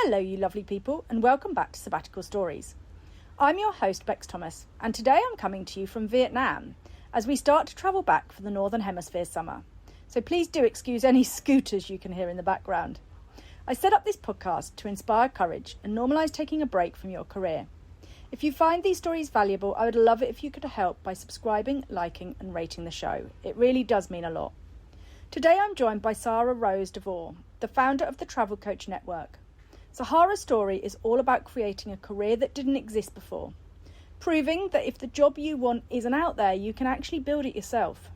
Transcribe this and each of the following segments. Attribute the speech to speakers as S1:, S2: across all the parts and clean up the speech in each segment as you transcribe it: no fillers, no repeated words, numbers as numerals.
S1: Hello, you lovely people, and welcome back to Sabbatical Stories. I'm your host, Bex Thomas, and today I'm coming to you from Vietnam as we start to travel back for the Northern Hemisphere summer. So please do excuse any scooters you can hear in the background. I set up this podcast to inspire courage and normalise taking a break from your career. If you find these stories valuable, I would love it if you could help by subscribing, liking and rating the show. It really does mean a lot. Today I'm joined by Sahara Rose de Vore, the founder of the Travel Coach Network. Sahara's story is all about creating a career that didn't exist before, proving that if the job you want isn't out there, you can actually build it yourself.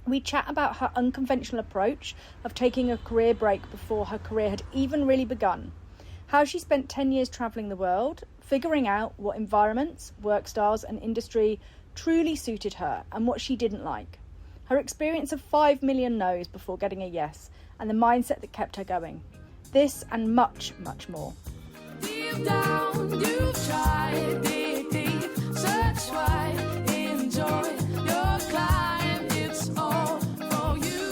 S1: We chat about her unconventional approach of taking a career break before her career had even really begun, how she spent 10 years travelling the world, figuring out what environments, work styles and industry truly suited her and what she didn't like, her experience of 5 million no's before getting a yes, and the mindset that kept her going. This and much, much more. Deep down, you've tried, dig deep, search wide, enjoy your climb, it's all for you.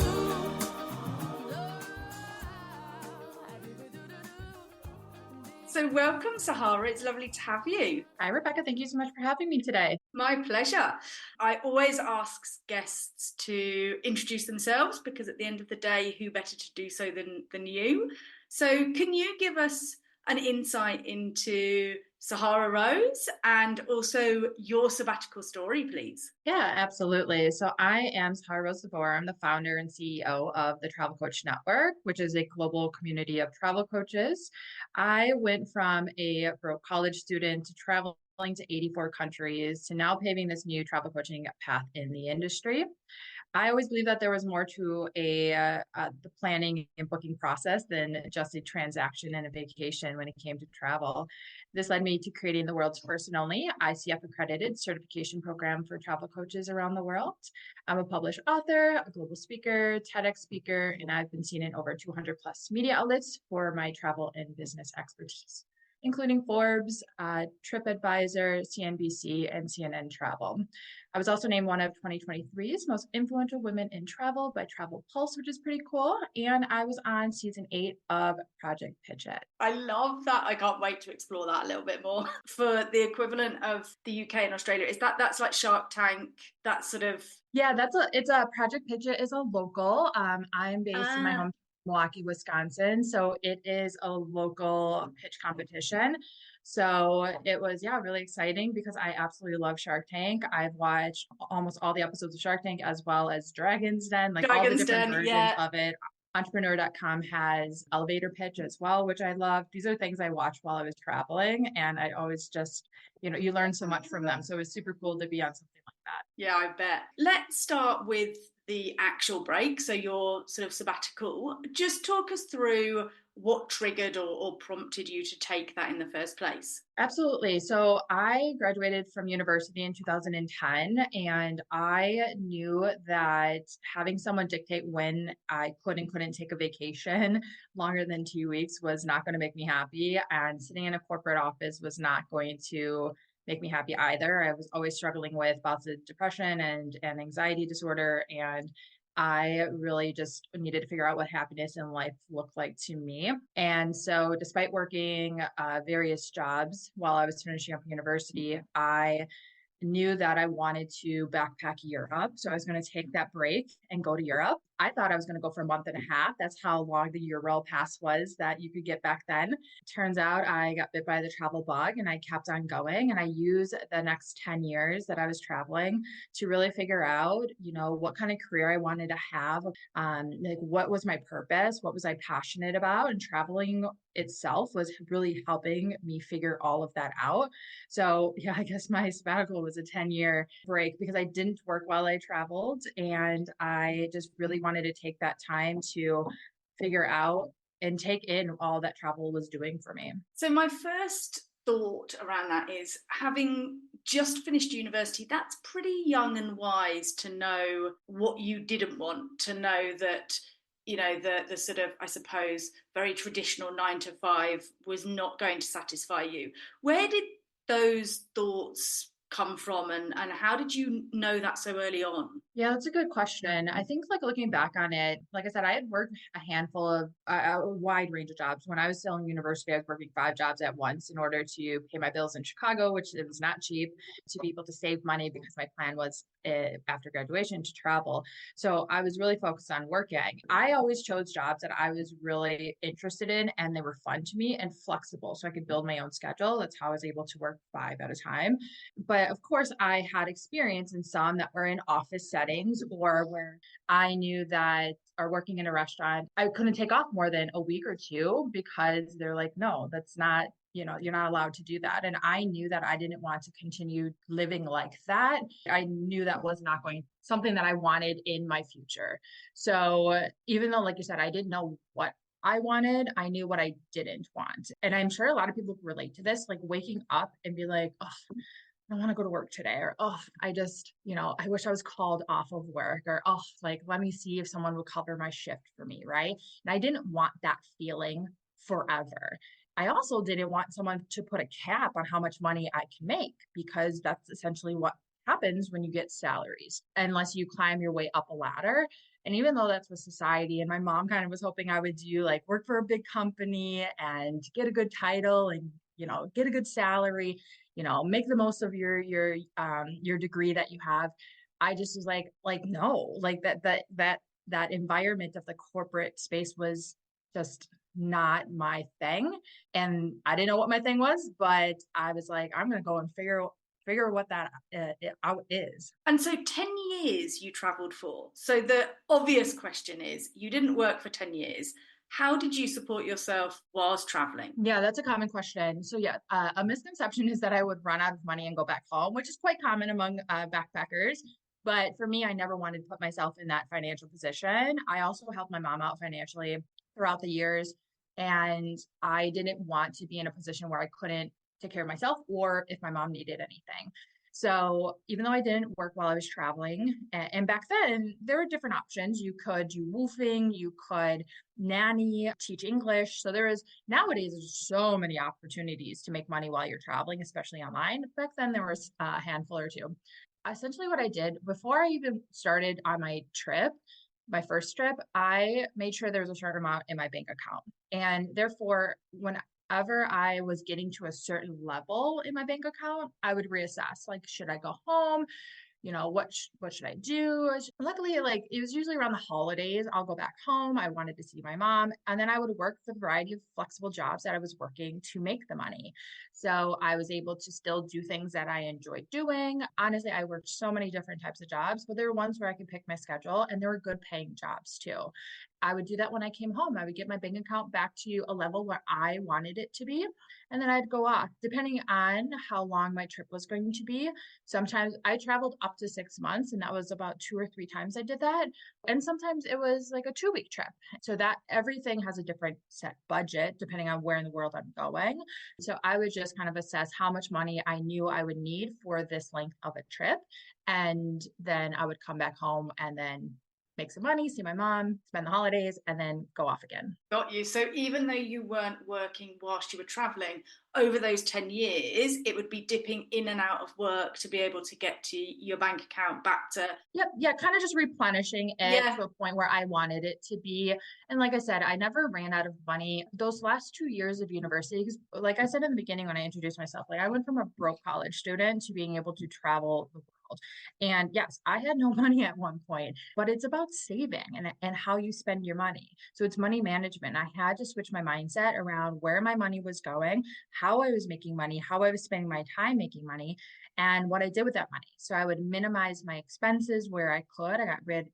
S1: So welcome, Sahara, it's lovely to have you.
S2: Hi, Rebecca. Thank you so much for having me today.
S1: My pleasure. I always ask guests to introduce themselves because at the end of the day, who better to do so than you? So can you give us an insight into Sahara Rose and also your sabbatical story, please?
S2: Yeah, absolutely. So I am Sahara Rose de Vore. I'm the founder and CEO of the Travel Coach Network, which is a global community of travel coaches. I went from a broke college student to traveling to 84 countries to now paving this new travel coaching path in the industry. I always believe that there was more to the planning and booking process than just a transaction and a vacation when it came to travel. This led me to creating the world's first and only ICF accredited certification program for travel coaches around the world. I'm a published author, a global speaker, TEDx speaker, and I've been seen in over 200 plus media outlets for my travel and business expertise, including Forbes, TripAdvisor, CNBC, and CNN Travel. I was also named one of 2023's most influential women in travel by Travel Pulse, which is pretty cool. And I was on season 8 of Project Pitch It.
S1: I love that. I can't wait to explore that a little bit more. For the equivalent of the UK and Australia, that's like Shark Tank, that sort of...
S2: Yeah, it's a Project Pitch It is a local. I'm based in my home Milwaukee, Wisconsin. So it is a local pitch competition. So it was, really exciting because I absolutely love Shark Tank. I've watched almost all the episodes of Shark Tank as well as Dragon's Den, all the different versions of it. Entrepreneurial.com has elevator pitch as well, which I love. These are things I watched while I was traveling, and I always just, you learn so much from them. So it was super cool to be on something like that.
S1: Yeah, I bet. Let's start with the actual break, so your sort of sabbatical. Just talk us through what triggered or prompted you to take that in the first place.
S2: Absolutely. So I graduated from university in 2010, and I knew that having someone dictate when I could and couldn't take a vacation longer than 2 weeks was not going to make me happy. And sitting in a corporate office was not going to make me happy either. I was always struggling with bouts of depression and anxiety disorder, and I really just needed to figure out what happiness in life looked like to me. And so despite working various jobs while I was finishing up university, I knew that I wanted to backpack Europe. So I was going to take that break and go to Europe. I thought I was going to go for a month and a half. That's how long the Euro pass was that you could get back then. Turns out I got bit by the travel bug and I kept on going. And I used the next 10 years that I was traveling to really figure out, what kind of career I wanted to have. What was my purpose? What was I passionate about? And traveling itself was really helping me figure all of that out. So I guess my sabbatical was a 10-year break because I didn't work while I traveled. And I just really wanted to take that time to figure out and take in all that travel was doing for me.
S1: So my first thought around that is, having just finished university, that's pretty young and wise to know what you didn't want, to know that the sort of, I suppose, very traditional 9 to 5 was not going to satisfy you. Where did those thoughts come from, and how did you know that so early on?
S2: Yeah, that's a good question. I think like looking back on it, like I said, I had worked a handful of a wide range of jobs. When I was still in university, I was working 5 jobs at once in order to pay my bills in Chicago, which it was not cheap, to be able to save money because my plan was after graduation to travel. So I was really focused on working. I always chose jobs that I was really interested in and they were fun to me and flexible so I could build my own schedule. That's how I was able to work 5 at a time. But of course, I had experience in some that were in office settings or where I knew that, or working in a restaurant, I couldn't take off more than a week or two because they're like, no, that's not, you're not allowed to do that. And I knew that I didn't want to continue living like that. I knew that was not going something that I wanted in my future. So even though, like you said, I didn't know what I wanted, I knew what I didn't want. And I'm sure a lot of people relate to this, like waking up and be like, oh, I don't want to go to work today, or oh, I just, I wish I was called off of work, or oh, like let me see if someone will cover my shift for me, right? And I didn't want that feeling forever. I also didn't want someone to put a cap on how much money I can make because that's essentially what happens when you get salaries, unless you climb your way up a ladder. And even though that's what society and my mom kind of was hoping I would do, like work for a big company and get a good title and get a good salary, make the most of your degree that you have. I just was like no, like that environment of the corporate space was just not my thing. And I didn't know what my thing was, but I was like, I'm going to go and figure what that out is.
S1: And so 10 years you traveled for. So the obvious question is, you didn't work for 10 years. How did you support yourself whilst traveling?
S2: Yeah, that's a common question. So yeah, a misconception is that I would run out of money and go back home, which is quite common among backpackers. But for me, I never wanted to put myself in that financial position. I also helped my mom out financially throughout the years. And I didn't want to be in a position where I couldn't take care of myself or if my mom needed anything. So even though I didn't work while I was traveling, and back then there were different options. You could do woofing, you could nanny, teach English. So nowadays there's so many opportunities to make money while you're traveling, especially online. Back then there was a handful or two. Essentially what I did before I even started on my trip, my first trip, I made sure there was a certain amount in my bank account. And therefore, whenever I was getting to a certain level in my bank account, I would reassess, like, should I go home? What should I do? Luckily, like it was usually around the holidays, I'll go back home. I wanted to see my mom. And then I would work the variety of flexible jobs that I was working to make the money. So I was able to still do things that I enjoyed doing. Honestly, I worked so many different types of jobs, but there were ones where I could pick my schedule and there were good paying jobs too. I would do that when I came home. I would get my bank account back to a level where I wanted it to be. And then I'd go off, depending on how long my trip was going to be. Sometimes I traveled up to 6 months, and that was about 2 or 3 times I did that. And sometimes it was like a 2 week trip. So that everything has a different set budget depending on where in the world I'm going. So I would just kind of assess how much money I knew I would need for this length of a trip. And then I would come back home and then make some money, see my mom, spend the holidays, and then go off again.
S1: Got you. So even though you weren't working whilst you were traveling, over those 10 years, it would be dipping in and out of work to be able to get to your bank account back to.
S2: Yep. Yeah. Kind of just replenishing it to a point where I wanted it to be. And like I said, I never ran out of money those last 2 years of university. Because like I said in the beginning, when I introduced myself, like I went from a broke college student to being able to travel the world. And yes, I had no money at one point, but it's about saving and how you spend your money. So it's money management. I had to switch my mindset around where my money was going, how I was making money, how I was spending my time making money, and what I did with that money. So I would minimize my expenses where I could.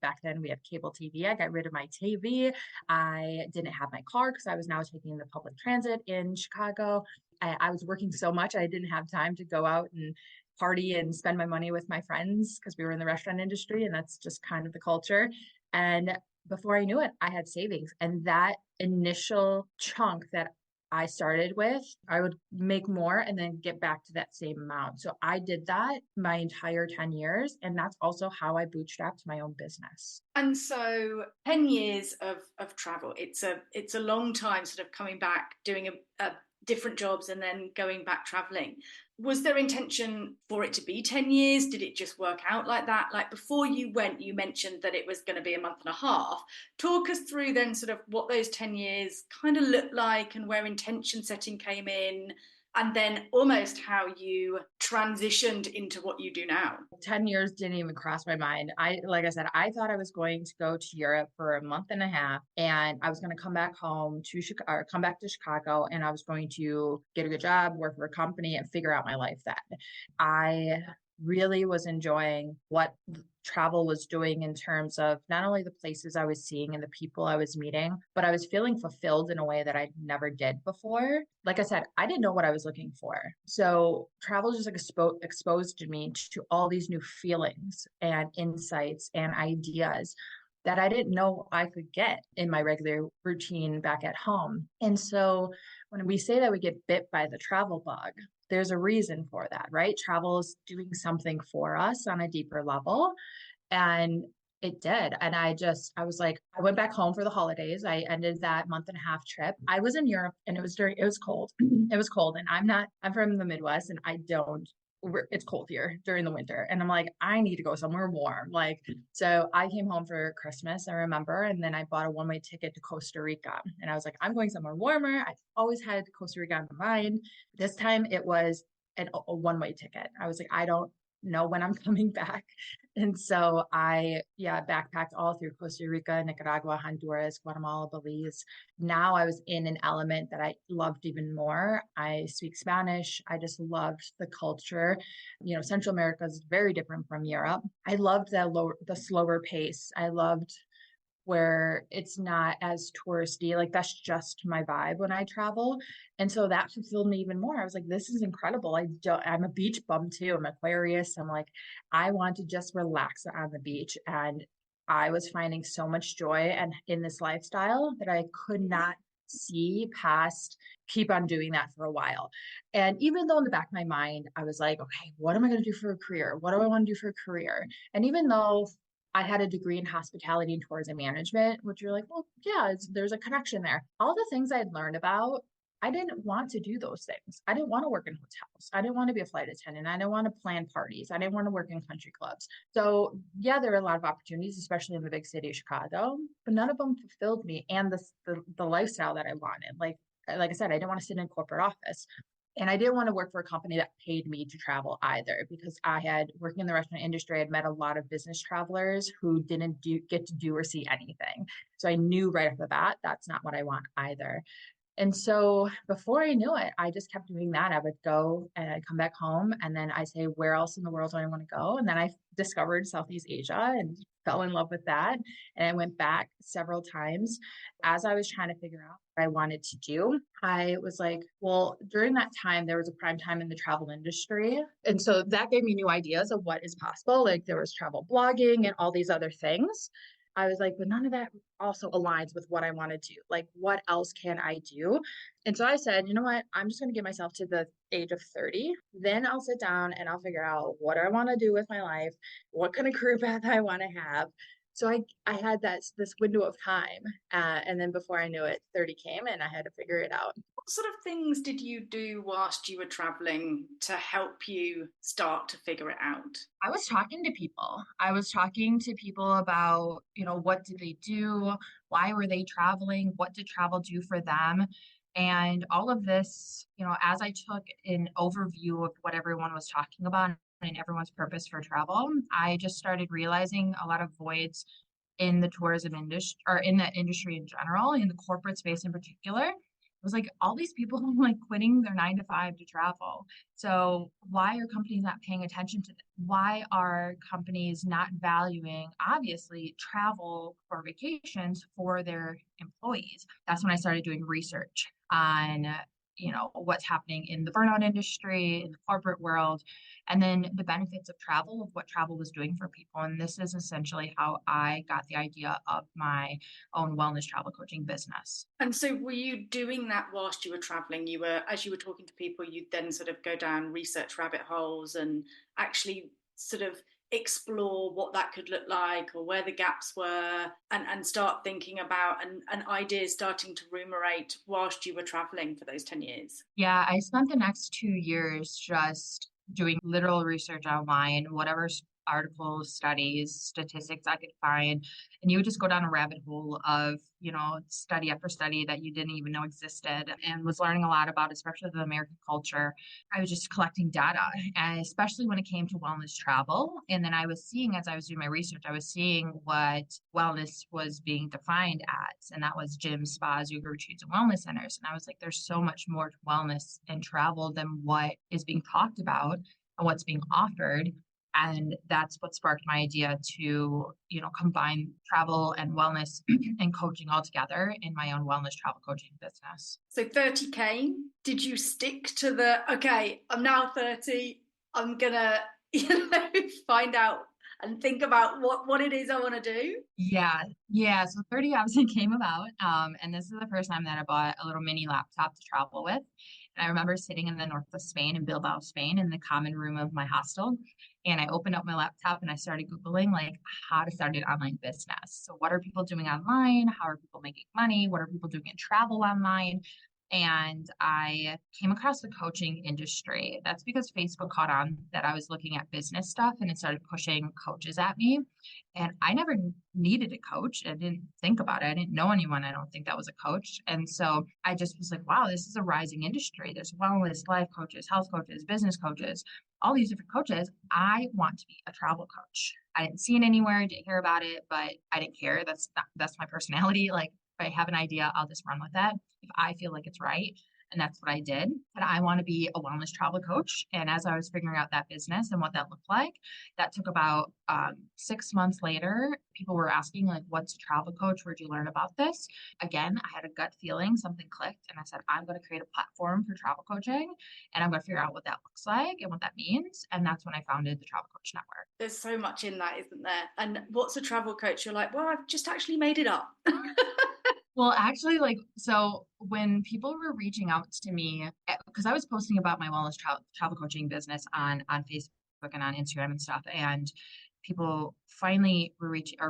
S2: Back then we had cable TV. I got rid of my TV. I didn't have my car because I was now taking the public transit in Chicago. I was working so much, I didn't have time to go out and party and spend my money with my friends because we were in the restaurant industry and that's just kind of the culture. And before I knew it, I had savings. And that initial chunk that I started with, I would make more and then get back to that same amount. So I did that my entire 10 years. And that's also how I bootstrapped my own business.
S1: And so 10 years of travel, it's a long time sort of coming back, doing a different jobs and then going back traveling. Was there intention for it to be 10 years? Did it just work out like that? Like before you went, you mentioned that it was going to be a month and a half. Talk us through then sort of what those 10 years kind of looked like and where intention setting came in, and then almost how you transitioned into what you do now.
S2: 10 years didn't even cross my mind. Like I said, I thought I was going to go to Europe for a month and a half, and I was going to come back home to Chicago, or come back to Chicago, and I was going to get a good job, work for a company, and figure out my life then. I really was enjoying what travel was doing in terms of not only the places I was seeing and the people I was meeting, but I was feeling fulfilled in a way that I never did before. Like I said, I didn't know what I was looking for. So travel just like exposed me to all these new feelings and insights and ideas that I didn't know I could get in my regular routine back at home. And so when we say that we get bit by the travel bug, there's a reason for that, right? Travel is doing something for us on a deeper level. And it did. And I was like, I went back home for the holidays. I ended that month and a half trip. I was in Europe and it was cold. It was cold. And I'm from the Midwest and it's cold here during the winter. And I'm like, I need to go somewhere warm. So I came home for Christmas, I remember, and then I bought a one-way ticket to Costa Rica. And I was like, I'm going somewhere warmer. I always had Costa Rica on my mind. This time it was a one-way ticket. I was like, I don't know when I'm coming back. And so backpacked all through Costa Rica, Nicaragua, Honduras, Guatemala, Belize. Now I was in an element that I loved even more. I speak Spanish. I just loved the culture. Central America is very different from Europe. I loved the slower pace. I loved where it's not as touristy. Like that's just my vibe when I travel. And so that fulfilled me even more. I was like, this is incredible. I'm a beach bum too. I'm Aquarius. I'm like, I want to just relax on the beach. And I was finding so much joy and in this lifestyle that I could not see past keep on doing that for a while. And even though in the back of my mind, I was like, okay, what am I going to do for a career? What do I want to do for a career? And even though I had a degree in hospitality and tourism management, which you're like, well, yeah, there's a connection there. All the things I'd learned about, I didn't want to do those things. I didn't want to work in hotels. I didn't want to be a flight attendant. I didn't want to plan parties. I didn't want to work in country clubs. So yeah, there were a lot of opportunities, especially in the big city of Chicago, but none of them fulfilled me and the lifestyle that I wanted. Like I said, I didn't want to sit in a corporate office. And I didn't want to work for a company that paid me to travel either, because I had working in the restaurant industry, I'd met a lot of business travelers who didn't get to do or see anything. So I knew right off the bat, that's not what I want either. And so before I knew it, I just kept doing that. I would go and I'd come back home and then I say, where else in the world do I want to go? And then I discovered Southeast Asia and fell in love with that. And I went back several times as I was trying to figure out what I wanted to do. I was like, well, during that time, there was a prime time in the travel industry. And so that gave me new ideas of what is possible. Like there was travel blogging and all these other things. I was like, but none of that also aligns with what I want to do. Like, what else can I do? And so I said, you know what? I'm just going to give myself to the age of 30. Then I'll sit down and I'll figure out what I want to do with my life, what kind of career path I want to have. So I had this window of time. And then before I knew it, 30 came and I had to figure it out.
S1: What sort of things did you do whilst you were traveling to help you start to figure it out?
S2: I was talking to people. I was talking to people about, what did they do? Why were they traveling? What did travel do for them? And all of this, as I took an overview of what everyone was talking about and everyone's purpose for travel, I just started realizing a lot of voids in the tourism industry or in the industry in general, in the corporate space in particular. It was like all these people like quitting their 9 to 5 to travel. So why are companies not paying attention to this? Why are companies not valuing, obviously, travel or vacations for their employees? That's when I started doing research on what's happening in the burnout industry, in the corporate world, and then the benefits of travel, of what travel was doing for people. And this is essentially how I got the idea of my own wellness travel coaching business.
S1: And so were you doing that whilst you were traveling? As you were talking to people, you'd then sort of go down research rabbit holes and actually sort of explore what that could look like or where the gaps were, and start thinking about and ideas starting to ruminate whilst you were traveling for those 10 years?
S2: Yeah, I spent the next 2 years just doing literal research online, whatever articles, studies, statistics I could find. And you would just go down a rabbit hole of, study after study that you didn't even know existed, and was learning a lot about, especially the American culture. I was just collecting data, and especially when it came to wellness travel. And then I was seeing, as I was doing my research, I was seeing what wellness was being defined as, and that was gyms, spas, yoga retreats, and wellness centers. And I was like, there's so much more to wellness and travel than what is being talked about and what's being offered. And that's what sparked my idea to, combine travel and wellness and coaching all together in my own wellness travel coaching business.
S1: So 30 came. Did you stick to okay, I'm now 30, I'm gonna, find out and think about what it is I want to do?
S2: Yeah. Yeah. So 30 obviously came about. And this is the first time that I bought a little mini laptop to travel with. And I remember sitting in the north of Spain, in Bilbao, Spain, in the common room of my hostel. And I opened up my laptop and I started Googling like how to start an online business. So what are people doing online? How are people making money? What are people doing in travel online? And I came across the coaching industry. That's because Facebook caught on that I was looking at business stuff, and it started pushing coaches at me. And I never needed a coach. I didn't think about it. I didn't know anyone, I don't think, that was a coach. And so I just was like, wow, this is a rising industry. There's wellness, life coaches, health coaches, business coaches, all these different coaches. I want to be a travel coach. I didn't see it anywhere, didn't hear about it, but I didn't care. That's my personality. Like, if I have an idea, I'll just run with that if I feel like it's right. And that's what I did. And I want to be a wellness travel coach. And as I was figuring out that business and what that looked like, that took about 6 months later. People were asking, like, what's a travel coach? Where'd you learn about this? Again, I had a gut feeling, something clicked. And I said, I'm going to create a platform for travel coaching. And I'm going to figure out what that looks like and what that means. And that's when I founded the Travel Coach Network.
S1: There's so much in that, isn't there? And what's a travel coach? You're like, well, I've just actually made it up.
S2: Well, actually, so when people were reaching out to me, because I was posting about my wellness travel coaching business on Facebook and on Instagram and stuff, and people finally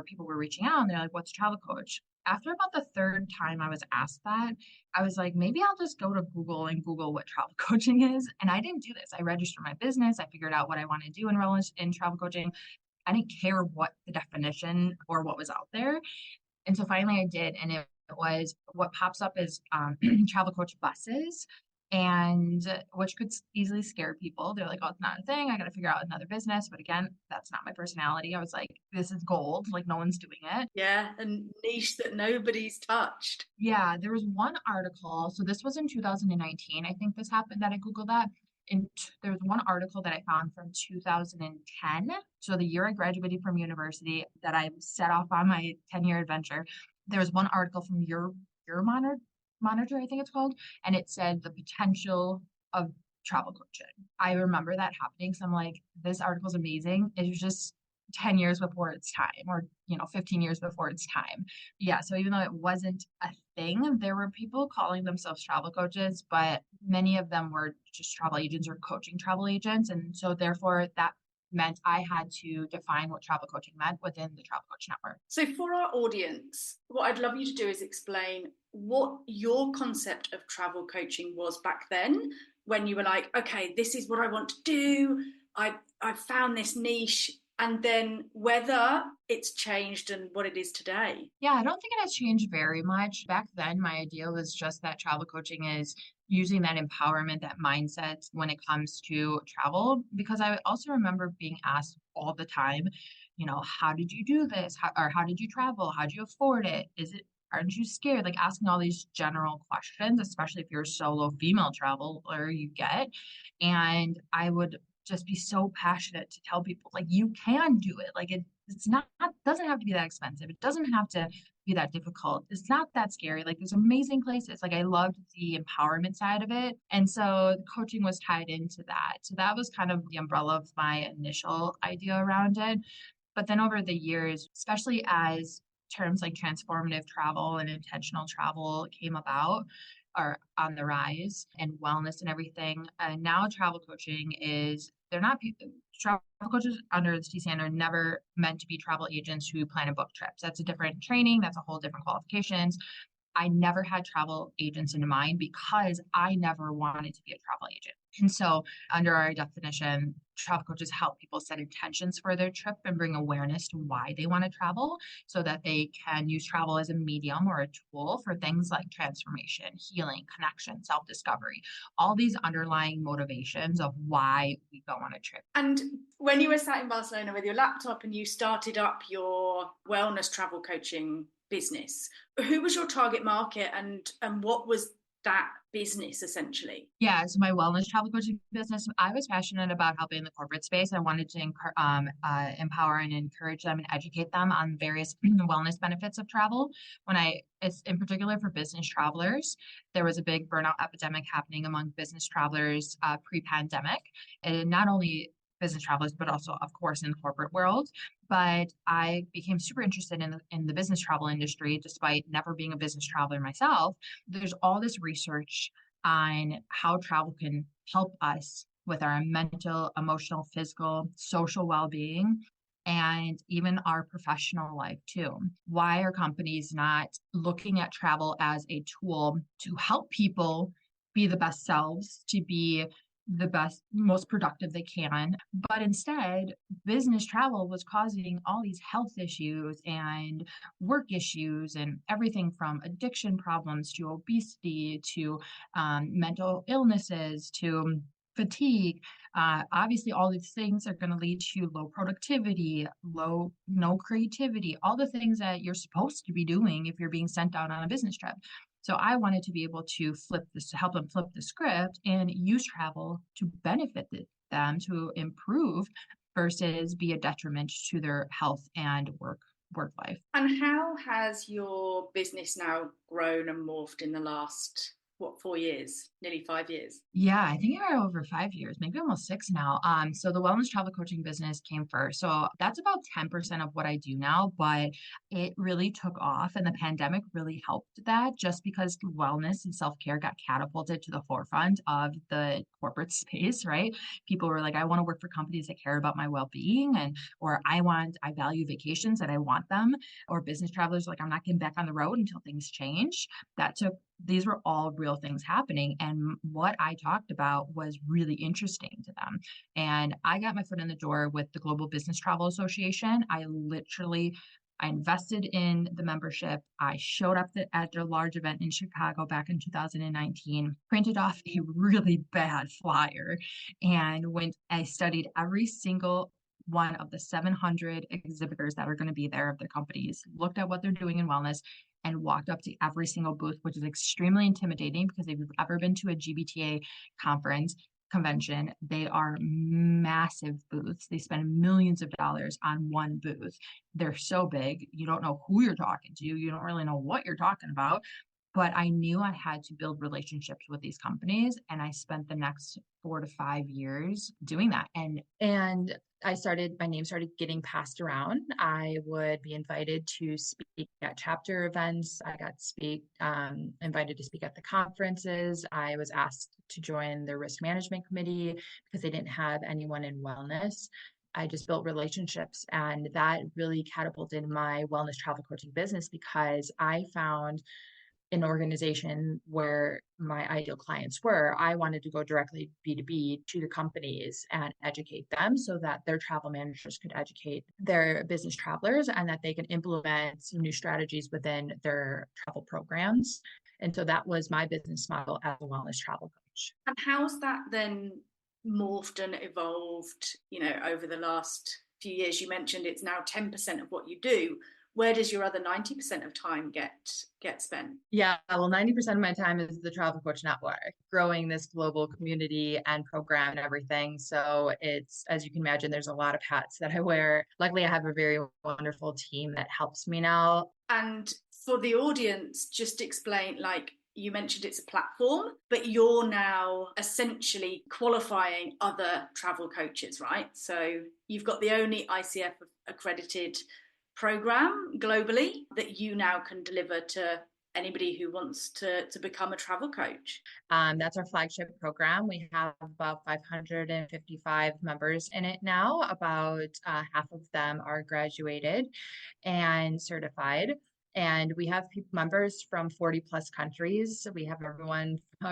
S2: people were reaching out, and they're like, "What's a travel coach?" After about the third time I was asked that, I was like, maybe I'll just go to Google and Google what travel coaching is. And I didn't do this. I registered my business. I figured out what I want to do in wellness in travel coaching. I didn't care what the definition or what was out there. And so finally I did, and it was what pops up is travel coach buses, and which could easily scare people. They're like, oh, it's not a thing. I got to figure out another business. But again, that's not my personality. I was like, this is gold. Like, no one's doing it.
S1: Yeah, a niche that nobody's touched.
S2: Yeah, there was one article. So this was in 2019. I think this happened that I Googled that. And there was one article that I found from 2010. So the year I graduated from university, that I set off on my 10-year adventure. There was one article from your monitor, I think it's called, and it said the potential of travel coaching. I remember that happening. So I'm like, this article is amazing. It was just 10 years before its time, or 15 years before its time. Yeah, so even though it wasn't a thing, there were people calling themselves travel coaches, but many of them were just travel agents or coaching travel agents. And so therefore that meant I had to define what travel coaching meant within the Travel Coach Network.
S1: So for our audience, what I'd love you to do is explain what your concept of travel coaching was back then, when you were like, okay, this is what I want to do. I've found this niche, and then whether it's changed and what it is today.
S2: Yeah, I don't think it has changed very much. Back then, my idea was just that travel coaching is using that empowerment, that mindset when it comes to travel. Because I also remember being asked all the time, how did you do this? How did you travel? How do you afford it? Aren't you scared? Like, asking all these general questions, especially if you're a solo female traveler, you get. And I would just be so passionate to tell people, like, you can do it. Like, it's not, doesn't have to be that expensive. It doesn't have to be that difficult. It's not that scary. Like, there's amazing places. Like, I loved the empowerment side of it. And so the coaching was tied into that. So that was kind of the umbrella of my initial idea around it. But then over the years, especially as terms like transformative travel and intentional travel came about, are on the rise and wellness and everything. And now travel coaching they're not people, travel coaches under the CCN are never meant to be travel agents who plan and book trips. That's a different training. That's a whole different qualifications. I never had travel agents in mind because I never wanted to be a travel agent. And so, under our definition, travel coaches help people set intentions for their trip and bring awareness to why they want to travel so that they can use travel as a medium or a tool for things like transformation, healing, connection, self discovery, all these underlying motivations of why we go on a trip.
S1: And when you were sat in Barcelona with your laptop and you started up your wellness travel coaching business, who was your target market and what was that business essentially?
S2: Yeah, so my wellness travel coaching business, I was passionate about helping the corporate space. I wanted to empower and encourage them and educate them on various wellness benefits of travel. It's in particular for business travelers, there was a big burnout epidemic happening among business travelers pre-pandemic, and not only business travelers, but also, of course, in the corporate world. But I became super interested in the business travel industry, despite never being a business traveler myself. There's all this research on how travel can help us with our mental, emotional, physical, social well-being, and even our professional life too. Why are companies not looking at travel as a tool to help people be the best selves, to be the best, most productive they can? But instead, business travel was causing all these health issues and work issues and everything from addiction problems to obesity to mental illnesses to fatigue. Obviously, all these things are going to lead to low productivity, no creativity, all the things that you're supposed to be doing if you're being sent out on a business trip. So I wanted to be able to help them flip the script and use travel to benefit them, to improve versus be a detriment to their health and work life.
S1: And how has your business now grown and morphed in the last 4 years, nearly 5 years?
S2: Yeah, I think we're over 5 years, maybe almost 6 now. So the wellness travel coaching business came first. So that's about 10% of what I do now, but it really took off, and the pandemic really helped that, just because wellness and self-care got catapulted to the forefront of the corporate space, right? People were like, I want to work for companies that care about my well-being, or I value vacations and I want them, or business travelers like, I'm not getting back on the road until things change. These were all real things happening. And what I talked about was really interesting to them. And I got my foot in the door with the Global Business Travel Association. I invested in the membership. I showed up at their large event in Chicago back in 2019, printed off a really bad flyer, and I studied every single one of the 700 exhibitors that are going to be there of the companies, looked at what they're doing in wellness, and walked up to every single booth, which is extremely intimidating because if you've ever been to a GBTA convention, they are massive booths. They spend millions of dollars on one booth. They're so big, you don't know who you're talking to. You don't really know what you're talking about. But I knew I had to build relationships with these companies, and I spent the next 4 to 5 years doing that. And my name started getting passed around. I would be invited to speak at chapter events. I got invited to speak at the conferences. I was asked to join the risk management committee because they didn't have anyone in wellness. I just built relationships, and that really catapulted my wellness travel coaching business because I found an organization where my ideal clients were. I wanted to go directly B2B to the companies and educate them so that their travel managers could educate their business travelers and that they can implement some new strategies within their travel programs. And so that was my business model as a wellness travel coach.
S1: And how's that then morphed and evolved, over the last few years? You mentioned it's now 10% of what you do. Where does your other 90% of time get spent?
S2: Yeah, well, 90% of my time is the Travel Coach Network, growing this global community and program and everything. So it's, as you can imagine, there's a lot of hats that I wear. Luckily, I have a very wonderful team that helps me now.
S1: And for the audience, just explain, you mentioned it's a platform, but you're now essentially qualifying other travel coaches, right? So you've got the only ICF accredited program globally that you now can deliver to anybody who wants to become a travel coach?
S2: That's our flagship program. We have about 555 members in it now. About half of them are graduated and certified. And we have members from 40 plus countries. So we have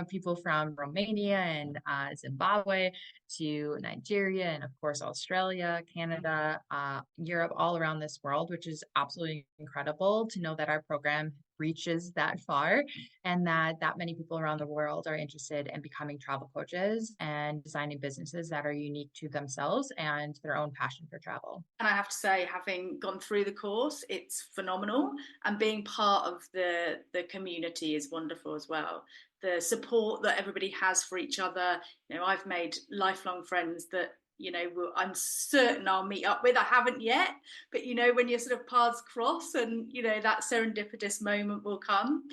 S2: people from Romania and Zimbabwe to Nigeria, and of course, Australia, Canada, Europe, all around this world, which is absolutely incredible to know that our program reaches that far and that many people around the world are interested in becoming travel coaches and designing businesses that are unique to themselves and their own passion for travel.
S1: And I have to say, having gone through the course, it's phenomenal, and being part of the community is wonderful as well. The support that everybody has for each other. I've made lifelong friends that I'm certain I'll meet up with. I haven't yet, but when your sort of paths cross, and that serendipitous moment will come.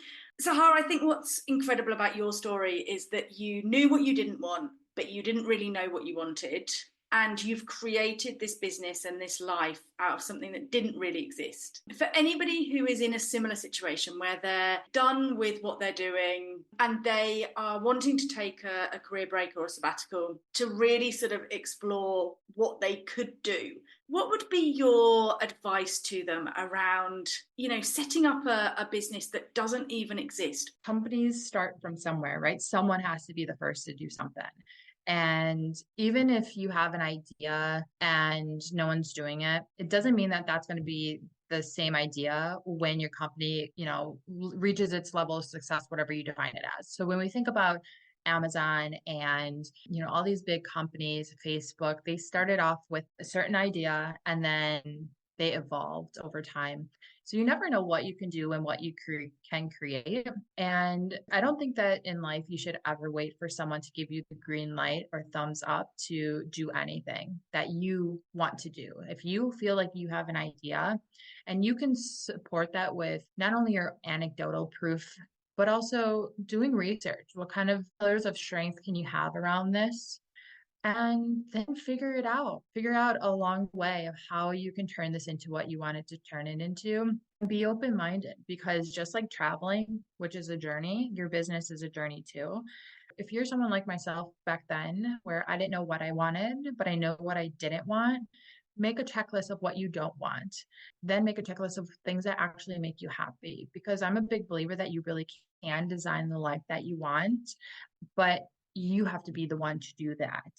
S1: Sahara, I think what's incredible about your story is that you knew what you didn't want, but you didn't really know what you wanted. And you've created this business and this life out of something that didn't really exist. For anybody who is in a similar situation where they're done with what they're doing and they are wanting to take a career break or a sabbatical to really sort of explore what they could do, what would be your advice to them around, setting up a business that doesn't even exist?
S2: Companies start from somewhere, right? Someone has to be the first to do something. And even if you have an idea and no one's doing it, it doesn't mean that that's going to be the same idea when your company, reaches its level of success, whatever you define it as. So when we think about Amazon and, all these big companies, Facebook, they started off with a certain idea and then they evolved over time. So you never know what you can do and what you can create. And I don't think that in life you should ever wait for someone to give you the green light or thumbs up to do anything that you want to do. If you feel like you have an idea and you can support that with not only your anecdotal proof, but also doing research. What kind of pillars of strength can you have around this? And then figure out along the way of how you can turn this into what you wanted to turn it into. And be open-minded, because just like traveling, which is a journey, your business is a journey too. If you're someone like myself back then, where I didn't know what I wanted, but I know what I didn't want, make a checklist of what you don't want. Then make a checklist of things that actually make you happy, because I'm a big believer that you really can design the life that you want, but you have to be the one to do that.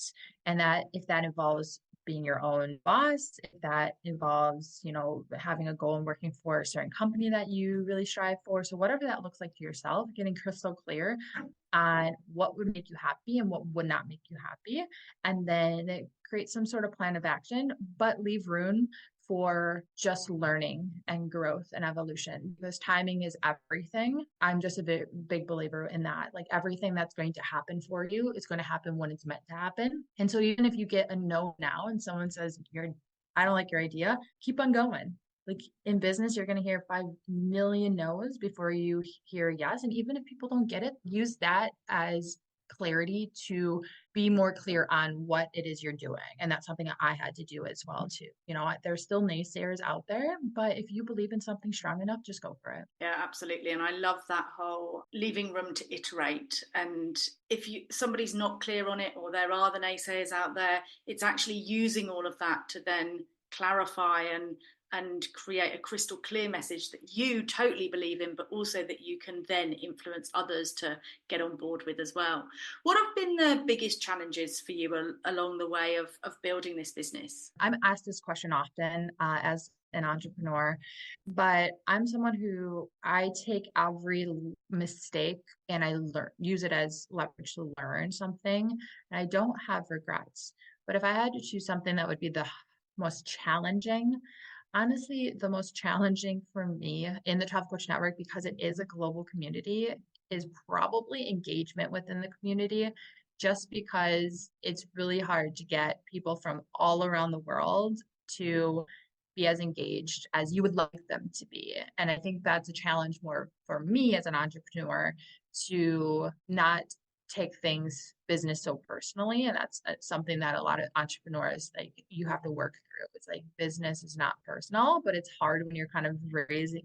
S2: And that if that involves being your own boss, if that involves, having a goal and working for a certain company that you really strive for. So whatever that looks like to yourself, getting crystal clear on what would make you happy and what would not make you happy. And then create some sort of plan of action, but leave room for just learning and growth and evolution, because timing is everything. I'm just a big believer in that. Like, everything that's going to happen for you is going to happen when it's meant to happen. And so even if you get a no now and someone says, I don't like your idea, keep on going. Like, in business, you're going to hear 5 million no's before you hear yes. And even if people don't get it, use that as clarity to be more clear on what it is you're doing. And that's something I had to do as well too. There's still naysayers out there, but if you believe in something strong enough, just go for it.
S1: Yeah, absolutely. And I love that whole leaving room to iterate. And if somebody's not clear on it, or there are the naysayers out there, it's actually using all of that to then clarify and create a crystal clear message that you totally believe in, but also that you can then influence others to get on board with as well. What have been the biggest challenges for you along the way of building this business?
S2: I'm asked this question often as an entrepreneur, but I'm someone who I take every mistake and I use it as leverage to learn something, and I don't have regrets. But if I had to choose something that would be the most challenging, honestly, the most challenging for me in the Travel Coach Network, because it is a global community, is probably engagement within the community, just because it's really hard to get people from all around the world to be as engaged as you would like them to be. And I think that's a challenge more for me as an entrepreneur, to not take things business so personally. And that's something that a lot of entrepreneurs, like, you have to work through. It's like, business is not personal, but it's hard when you're kind of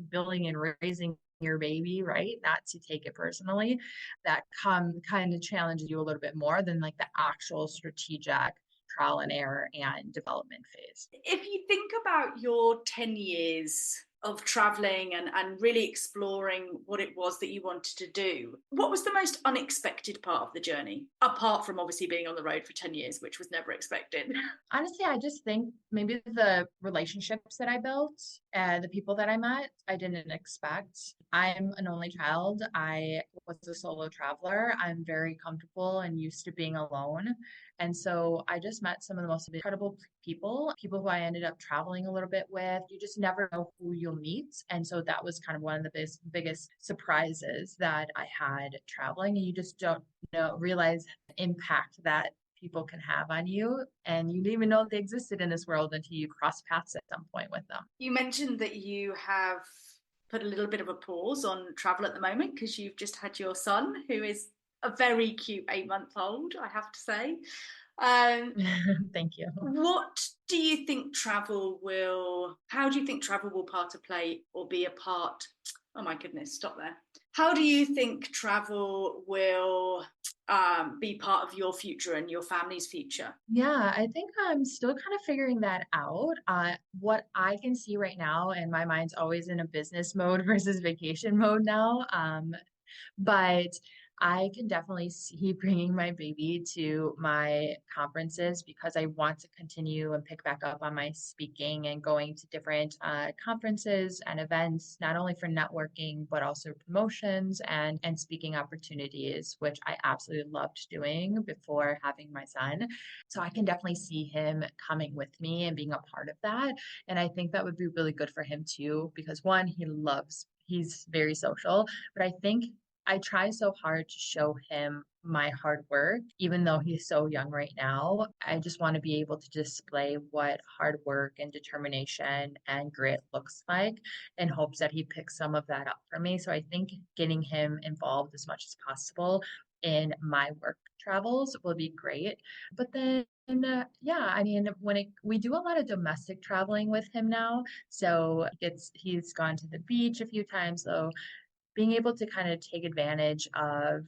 S2: building and raising your baby, right? Not to take it personally. That kind of challenges you a little bit more than like the actual strategic trial and error and development phase.
S1: If you think about your 10 years of traveling and really exploring what it was that you wanted to do, what was the most unexpected part of the journey? Apart from obviously being on the road for 10 years, which was never expected.
S2: Honestly, I just think maybe the relationships that I built and the people that I met, I didn't expect. I'm an only child. I was a solo traveler. I'm very comfortable and used to being alone. And so I just met some of the most incredible people who I ended up traveling a little bit with. You just never know who you'll meet. And so that was kind of one of the biggest surprises that I had traveling. And you just don't realize the impact that people can have on you, and you didn't even know they existed in this world until you cross paths at some point with them.
S1: You mentioned that you have put a little bit of a pause on travel at the moment because you've just had your son, who is a very cute 8-month-old, I have to say.
S2: Thank you.
S1: What do you think how do you think travel will part of play or be a part? Oh my goodness, stop there. How do you think travel will be part of your future and your family's future?
S2: Yeah, I think I'm still kind of figuring that out. What I can see right now, and my mind's always in a business mode versus vacation mode now. But I can definitely see bringing my baby to my conferences because I want to continue and pick back up on my speaking and going to different conferences and events, not only for networking, but also promotions and speaking opportunities, which I absolutely loved doing before having my son. So I can definitely see him coming with me and being a part of that. And I think that would be really good for him too, because one, he's very social, but I think I try so hard to show him my hard work, even though he's so young right now. I just want to be able to display what hard work and determination and grit looks like in hopes that he picks some of that up for me. So I think getting him involved as much as possible in my work travels will be great. But then yeah, I mean, we do a lot of domestic traveling with him now. So he's gone to the beach a few times, so being able to kind of take advantage of,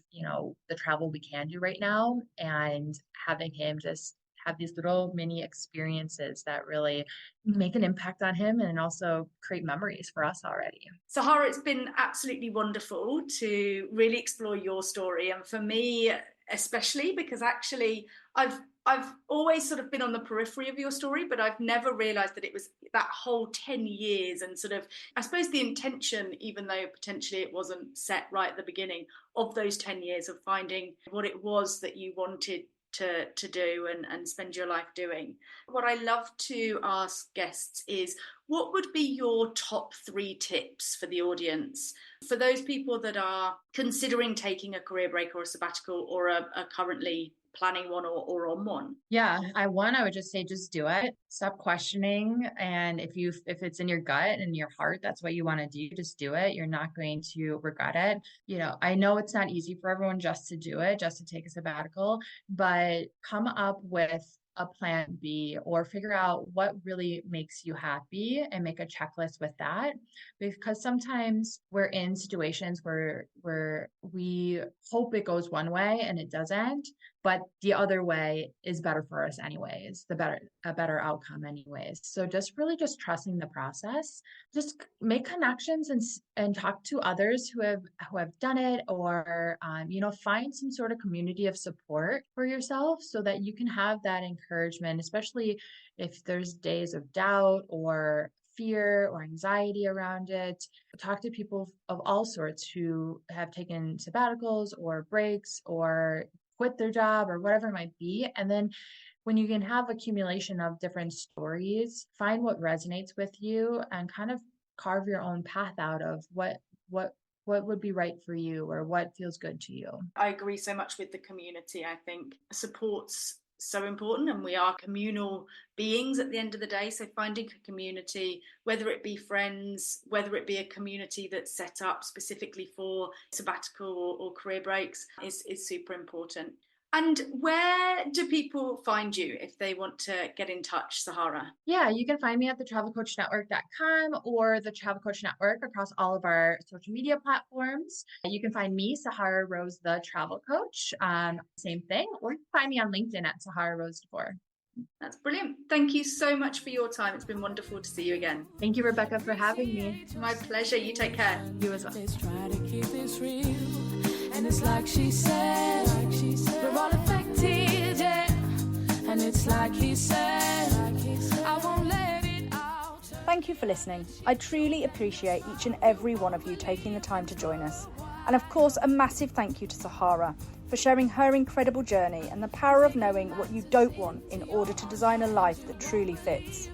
S2: the travel we can do right now and having him just have these little mini experiences that really make an impact on him and also create memories for us already.
S1: Sahara, it's been absolutely wonderful to really explore your story. And for me, especially because actually I've always sort of been on the periphery of your story, but I've never realized that it was that whole 10 years and sort of, I suppose, the intention, even though potentially it wasn't set right at the beginning, of those 10 years of finding what it was that you wanted to do and spend your life doing. What I love to ask guests is, what would be your top 3 tips for the audience, for those people that are considering taking a career break or a sabbatical or are currently planning one or on one?
S2: Yeah, I would just say just do it. Stop questioning. And if it's in your gut and your heart, that's what you want to do, just do it. You're not going to regret it. I know it's not easy for everyone just to do it, just to take a sabbatical, but come up with a plan B or figure out what really makes you happy and make a checklist with that. Because sometimes we're in situations where we hope it goes one way and it doesn't, but the other way is better for us anyways, a better outcome anyways. So just trusting the process, just make connections and talk to others who have done it, or find some sort of community of support for yourself so that you can have that encouragement, especially if there's days of doubt or fear or anxiety around it. Talk to people of all sorts who have taken sabbaticals or breaks or quit their job or whatever it might be. And then when you can have accumulation of different stories, find what resonates with you and kind of carve your own path out of what would be right for you or what feels good to you.
S1: I agree so much with the community. I think support's so important, and we are communal beings at the end of the day. So finding a community, whether it be friends, whether it be a community that's set up specifically for sabbatical or career breaks, is super important. And where do people find you if they want to get in touch, Sahara?
S2: Yeah, you can find me at thetravelcoachnetwork.com or the Travel Coach Network across all of our social media platforms. You can find me, Sahara Rose, the Travel Coach. Same thing. Or you can find me on LinkedIn at Sahara Rose Vore.
S1: That's brilliant. Thank you so much for your time. It's been wonderful to see you again.
S2: Thank you, Rebecca, for having me.
S1: My pleasure. You take care.
S2: You as well.
S3: Let's try to keep this real. And it's like she said, we're all affected, yeah. And it's like he said, I won't let it out.
S1: Thank you for listening. I truly appreciate each and every one of you taking the time to join us. And of course, a massive thank you to Sahara for sharing her incredible journey and the power of knowing what you don't want in order to design a life that truly fits.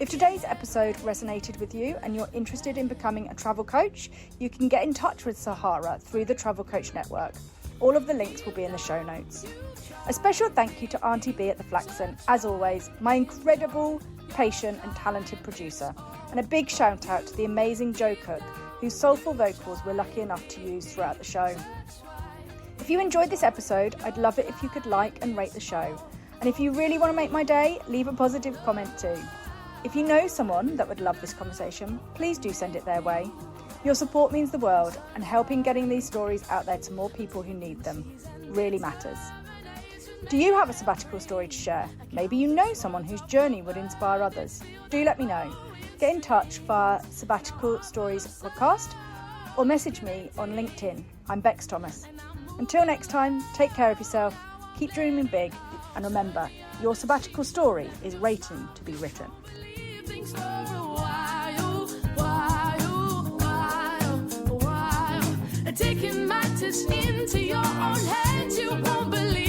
S1: If today's episode resonated with you and you're interested in becoming a travel coach, you can get in touch with Sahara through the Travel Coach Network. All of the links will be in the show notes. A special thank you to Auntie B at the Flaxen, as always, my incredible, patient and talented producer. And a big shout out to the amazing Joe Cook, whose soulful vocals we're lucky enough to use throughout the show. If you enjoyed this episode, I'd love it if you could like and rate the show. And if you really want to make my day, leave a positive comment too. If you know someone that would love this conversation, please do send it their way. Your support means the world, and helping getting these stories out there to more people who need them really matters. Do you have a sabbatical story to share? Maybe you know someone whose journey would inspire others. Do let me know. Get in touch via Sabbatical Stories Podcast or message me on LinkedIn. I'm Bex Thomas. Until next time, take care of yourself, keep dreaming big, and remember, your sabbatical story is waiting to be written.
S3: For a while, taking matters into your own hands, you won't believe.